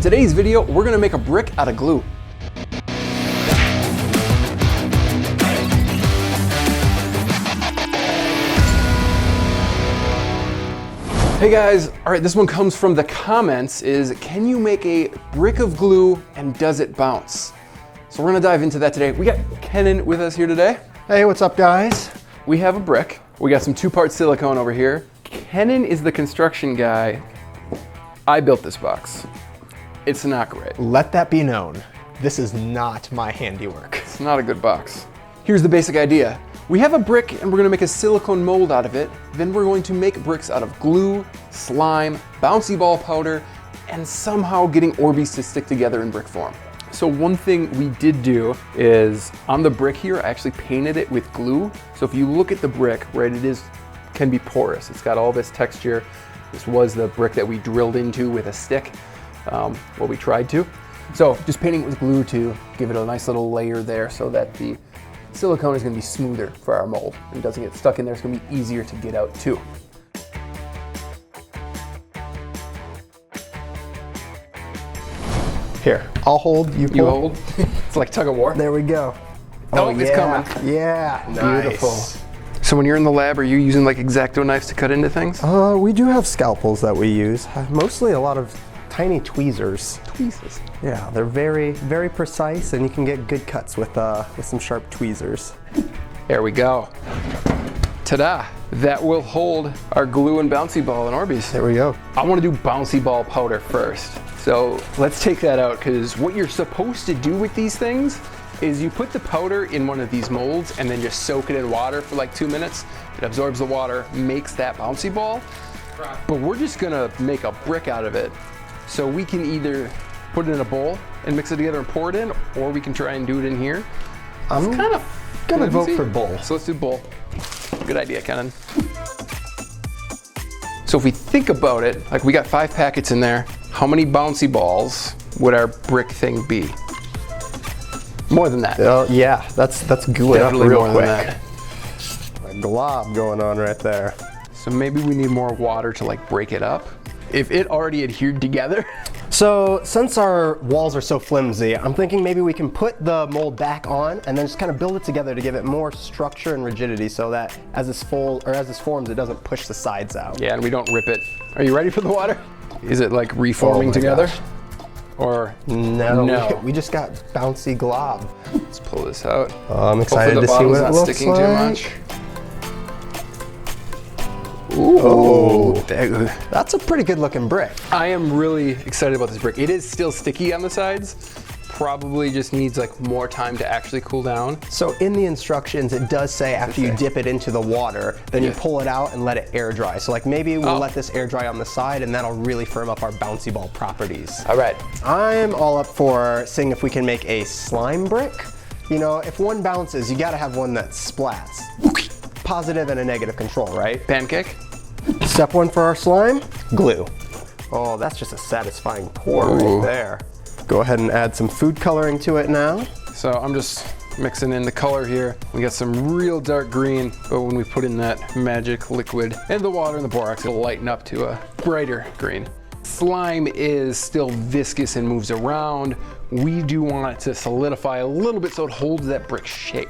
In today's video, we're gonna make a brick out of glue. Hey guys, all right, this one comes from the comments is, can you make a brick of glue and does it bounce? So we're gonna dive into that today. We got Kenan with us here today. Hey, what's up guys? We have a brick. We got some 2-part silicone over here. Kenan is the construction guy. I built this box. It's not great. Let that be known. This is not my handiwork. It's not a good box. Here's the basic idea. We have a brick and we're gonna make a silicone mold out of it. Then we're going to make bricks out of glue, slime, bouncy ball powder, and somehow getting orbeez to stick together in brick form. So one thing we did do is on the brick here, I actually painted it with glue. So if you look at the brick, right, can be porous. It's got all this texture. This was the brick that we drilled into with a stick, what we tried to. So just painting it with glue to give it a nice little layer there so that the silicone is gonna be smoother for our mold and it doesn't get stuck in there. It's gonna be easier to get out too. Here, I'll hold, you pull. You hold. It's like tug of war. There we go. Oh, it's coming. Yeah, nice. Beautiful. So when you're in the lab, are you using like X-Acto knives to cut into things? We do have scalpels that we use. Mostly a lot of tiny tweezers. Tweezers. Yeah, they're very, very precise and you can get good cuts with some sharp tweezers. There we go. Ta-da! That will hold our glue and bouncy ball and orbeez. There we go. I want to do bouncy ball powder first. So let's take that out, because what you're supposed to do with these things is you put the powder in one of these molds and then just soak it in water for like 2 minutes. It absorbs the water, makes that bouncy ball. But we're just gonna make a brick out of it. So we can either put it in a bowl and mix it together and pour it in, or we can try and do it in here. I'm kind of gonna vote for bowl. So let's do bowl. Good idea, Kenan. So if we think about it, like we got 5 packets in there, how many bouncy balls would our brick thing be? More than that. Yeah, that's gooing up real more quick. than that. A glob going on right there. So maybe we need more water to like break it up. If it already adhered together. So since our walls are so flimsy, I'm thinking maybe we can put the mold back on and then just kind of build it together to give it more structure and rigidity so that as this forms, it doesn't push the sides out. Yeah, and we don't rip it. Are you ready for the water? Is it like reforming together? Gosh. Or no. We just got bouncy glob. Let's pull this out. I'm excited to see what it looks like. Sticking too much. Ooh, that's a pretty good looking brick. I am really excited about this brick. It is still sticky on the sides. Probably just needs like more time to actually cool down. So in the instructions, it does say after you dip it into the water, then you pull it out and let it air dry. So like maybe we'll let this air dry on the side and that'll really firm up our bouncy ball properties. All right. I'm all up for seeing if we can make a slime brick. You know, if one bounces, you gotta have one that splats. Positive and a negative control, right? Pancake. Step 1 for our slime, glue. Oh, that's just a satisfying pour right there. Go ahead and add some food coloring to it now. So I'm just mixing in the color here. We got some real dark green, but when we put in that magic liquid and the water and the borax, it'll lighten up to a brighter green. Slime is still viscous and moves around. We do want it to solidify a little bit so it holds that brick shape.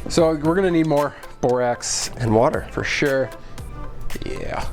So we're gonna need more borax. And water. For sure. Yeah.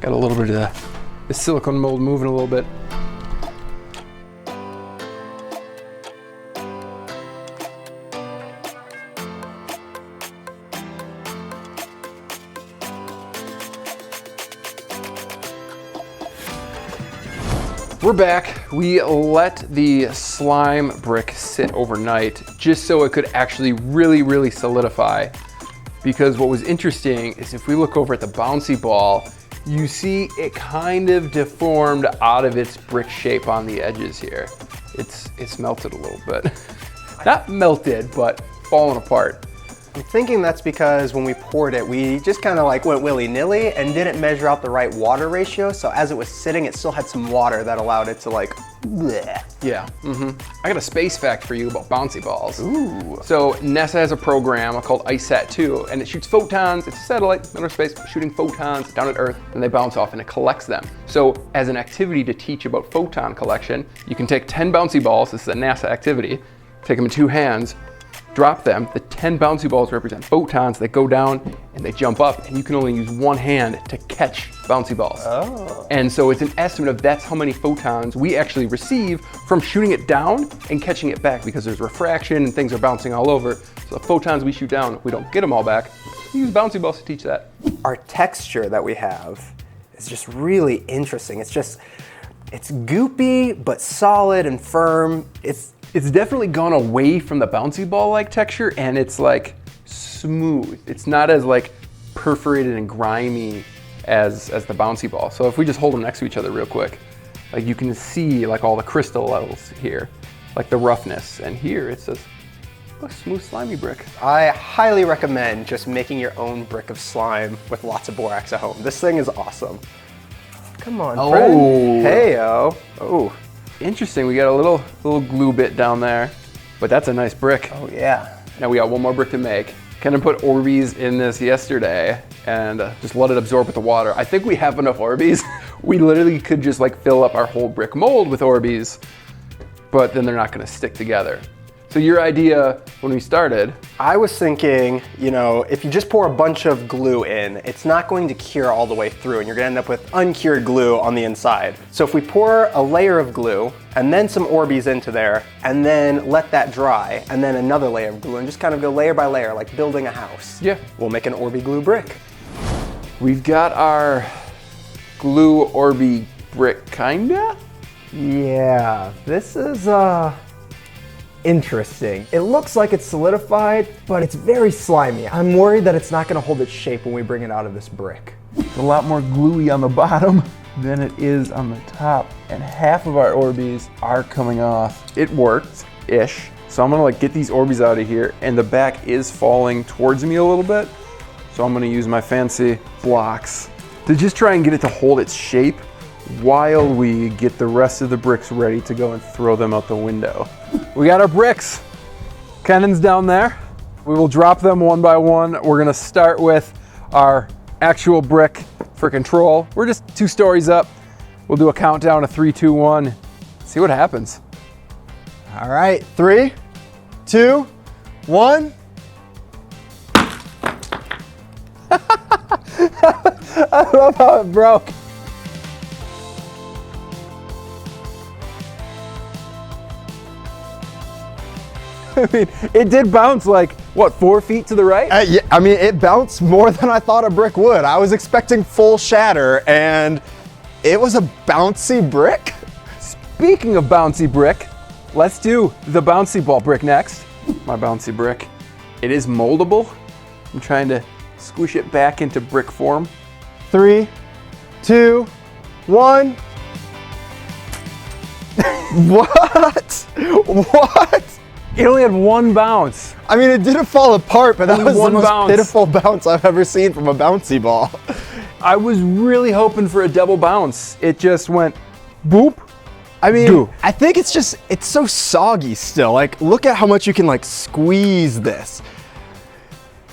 Got a little bit of the silicone mold moving a little bit. We're back. We let the slime brick sit overnight just so it could actually really solidify. Because what was interesting is if we look over at the bouncy ball, you see it kind of deformed out of its brick shape on the edges here. It's melted a little bit. Not melted, but fallen apart. I'm thinking that's because when we poured it, we just kind of like went willy-nilly and didn't measure out the right water ratio. So as it was sitting, it still had some water that allowed it to like Blech. Yeah. I got a space fact for you about bouncy balls. Ooh. So NASA has a program called ICESat-2, and it shoots photons. It's a satellite in outer space shooting photons down at Earth, and they bounce off and it collects them. So as an activity to teach about photon collection, you can take 10 bouncy balls. This is a NASA activity. Take them in 2 hands, drop them. The 10 bouncy balls represent photons that go down and they jump up, and you can only use one hand to catch bouncy balls. Oh. And so it's an estimate of that's how many photons we actually receive from shooting it down and catching it back, because there's refraction and things are bouncing all over. So the photons we shoot down, we don't get them all back. We use bouncy balls to teach that. Our texture that we have is just really interesting. It's goopy, but solid and firm. It's definitely gone away from the bouncy ball-like texture, and it's like smooth. It's not as like perforated and grimy as the bouncy ball. So if we just hold them next to each other real quick, like you can see like all the crystal levels here, like the roughness, and here it's just a smooth, slimy brick. I highly recommend just making your own brick of slime with lots of borax at home. This thing is awesome. Come on, friend. Hey-o. Oh. Interesting, we got a little glue bit down there, but that's a nice brick. Oh yeah. Now we got one more brick to make. Kind of put orbeez in this yesterday and just let it absorb with the water. I think we have enough orbeez. We literally could just like fill up our whole brick mold with orbeez, but then they're not gonna stick together. So your idea when we started? I was thinking, you know, if you just pour a bunch of glue in, it's not going to cure all the way through and you're gonna end up with uncured glue on the inside. So if we pour a layer of glue and then some orbeez into there and then let that dry and then another layer of glue and just kind of go layer by layer like building a house. Yeah. We'll make an Orbe glue brick. We've got our glue Orbe brick, kinda? Yeah, this is interesting. It looks like it's solidified, but it's very slimy. I'm worried that it's not gonna hold its shape when we bring it out of this brick. It's a lot more gluey on the bottom than it is on the top, and half of our orbeez are coming off. It worked-ish. So I'm gonna like get these orbeez out of here, and the back is falling towards me a little bit. So I'm gonna use my fancy blocks to just try and get it to hold its shape while we get the rest of the bricks ready to go and throw them out the window. We got our bricks. Cannons down there. We will drop them one by one. We're gonna start with our actual brick for control. We're just 2 stories up. We'll do a countdown of 3, 2, 1. See what happens. All right, 3, 2, 1. I love how it broke. I mean, it did bounce like, what, 4 feet to the right? Yeah, I mean, it bounced more than I thought a brick would. I was expecting full shatter, and it was a bouncy brick. Speaking of bouncy brick, let's do the bouncy ball brick next. My bouncy brick. It is moldable. I'm trying to squish it back into brick form. 3, 2, 1. What? What? It only had 1 bounce. I mean, it didn't fall apart, but that Only was the one most bounce. pitiful bounce I've ever seen from a bouncy ball. I was really hoping for a double bounce. It just went boop. I mean, Dude. I think it's so soggy still. Like, look at how much you can like squeeze this.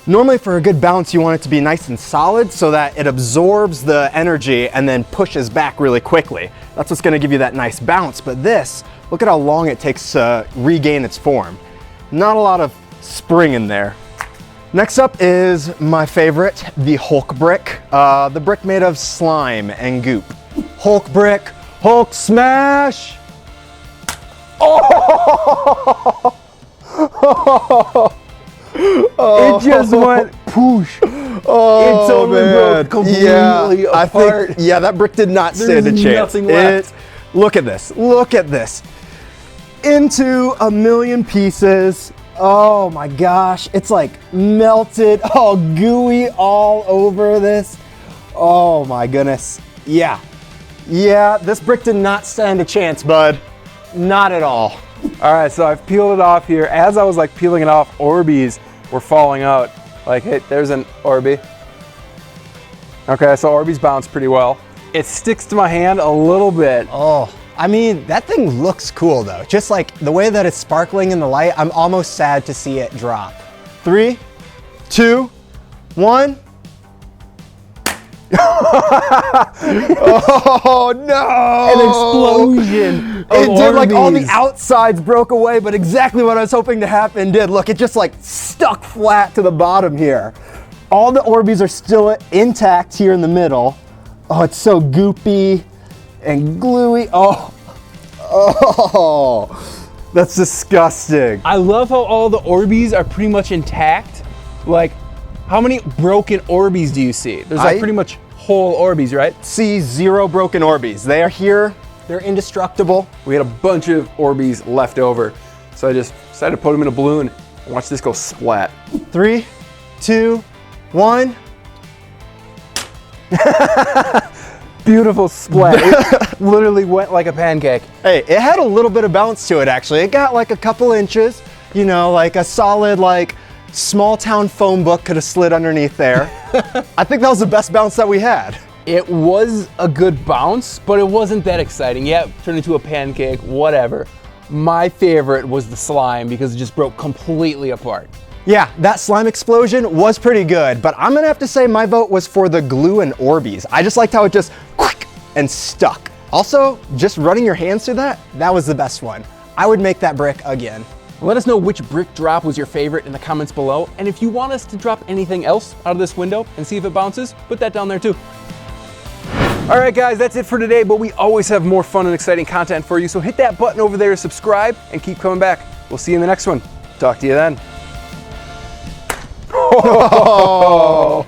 Normally for a good bounce, you want it to be nice and solid so that it absorbs the energy and then pushes back really quickly. That's what's gonna give you that nice bounce. But this, look at how long it takes to regain its form. Not a lot of spring in there. Next up is my favorite, the Hulk brick. The brick made of slime and goop. Hulk brick, Hulk smash! Oh! It just went poosh. Oh, It's only broke completely apart. Yeah, that brick did not stand a There's chance. nothing left. Look at this, look at this. Into a million pieces. Oh my gosh, it's like melted, all gooey all over this. Oh my goodness. Yeah, this brick did not stand a chance, bud. Not at all. All right, so I've peeled it off here. As I was like peeling it off, orbeez were falling out. Like, hey, there's an Orbe. Okay, so orbeez bounced pretty well. It sticks to my hand a little bit. Oh. I mean, that thing looks cool though. Just like the way that it's sparkling in the light, I'm almost sad to see it drop. 3, 2, 1. Oh no! An explosion. It did, like all the Orbeez. outsides broke away, but exactly what I was hoping to happen did. Look, it just like stuck flat to the bottom here. All the Orbeez are still intact here in the middle. Oh, it's so goopy and gluey. Oh, that's disgusting. I love how all the Orbeez are pretty much intact. Like, how many broken Orbeez do you see? There's like pretty much whole Orbeez, right? See 0 broken Orbeez. They are here. They're indestructible. We had a bunch of Orbeez left over, so I just decided to put them in a balloon and watch this go splat. 3, 2, 1. Beautiful splat. It literally went like a pancake. Hey, it had a little bit of bounce to it actually. It got like a couple inches, you know, like a solid like small town phone book could have slid underneath there. I think that was the best bounce that we had. It was a good bounce, but it wasn't that exciting. Yeah, turned into a pancake, whatever. My favorite was the slime because it just broke completely apart. Yeah, that slime explosion was pretty good, but I'm gonna have to say my vote was for the glue and Orbeez. I just liked how it just quick and stuck. Also, just running your hands through that was the best one. I would make that brick again. Let us know which brick drop was your favorite in the comments below, and if you want us to drop anything else out of this window and see if it bounces, put that down there too. All right guys, that's it for today, but we always have more fun and exciting content for you, so hit that button over there to subscribe and keep coming back. We'll see you in the next one. Talk to you then. Oh.